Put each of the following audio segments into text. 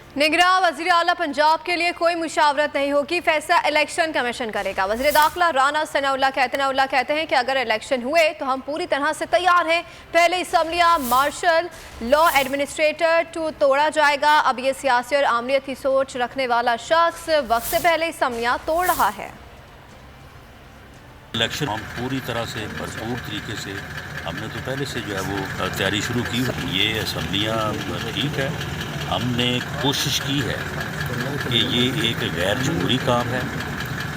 निगरां वज़ीर आला पंजाब के लिए कोई मुशावरत नहीं होगी, फैसला इलेक्शन कमीशन करेगा। वज़ीर दाखिला राना सनाउल्लाह कहते हैं कि अगर इलेक्शन हुए तो हम पूरी तरह से तैयार हैं। पहले असम्बलियाँ, मार्शल, लॉ एडमिनिस्ट्रेटर तोड़ा जाएगा। अब ये सियासी और आमरीत की सोच रखने वाला शख्स वक्त से पहले असम्बलियाँ तोड़ रहा है। इलेक्शन हम पूरी तरह से भरपूर तरीके से हमने तो पहले से जो है वो तैयारी शुरू की। ये असम्बलियाँ ठीक है, हमने कोशिश की है कि ये एक गैर जमहूरी काम है,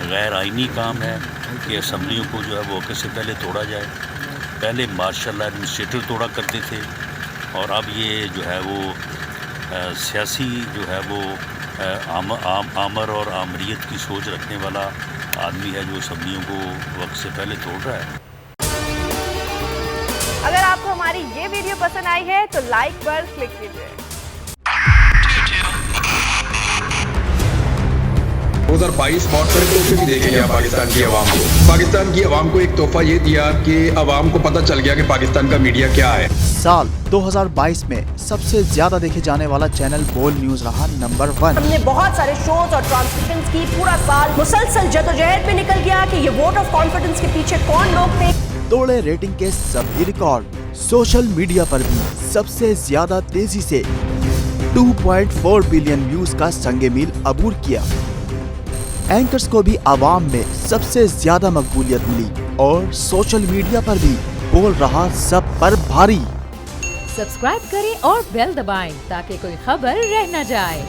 गैर आइनी काम है कि असम्बलियों को जो है वो वक्त से पहले तोड़ा जाए। पहले मार्शल एडमिनिस्ट्रेटर तोड़ा करते थे और अब ये जो है वो सियासी जो है वो आमर और आमरीत की सोच रखने वाला आदमी है जो असम्बलियों को वक्त से पहले तोड़ रहा है। अगर आपको हमारी ये वीडियो पसंद आई है तो लाइक पर क्लिक कीजिए। 2022 बहुत सारे तोहफे भी देखे गया पाकिस्तान की आवाम को। पाकिस्तान की आवाम को एक तोहफा ये दिया कि आवाम को पता चल गया कि पाकिस्तान का मीडिया क्या है। साल 2022 में सबसे ज्यादा देखे जाने वाला चैनल बोल न्यूज रहा नंबर 1। हमने बहुत सारे शोज और ट्रांसमिशंस की, पूरा साल मुसलसल जदोजहद में निकल गया कि ये वोट ऑफ कॉन्फिडेंस के पीछे कौन लोग थे। तोड़े रेटिंग के सभी रिकॉर्ड। सोशल मीडिया पर भी सबसे ज्यादा तेजी से 2.4 बिलियन व्यूज का संगे मील अबूर किया। एंकर्स को भी आवाम में सबसे ज्यादा मकबूलियत मिली और सोशल मीडिया पर भी बोल रहा सब पर भारी। सब्सक्राइब करें और बेल दबाएं ताकि कोई खबर रह न जाए।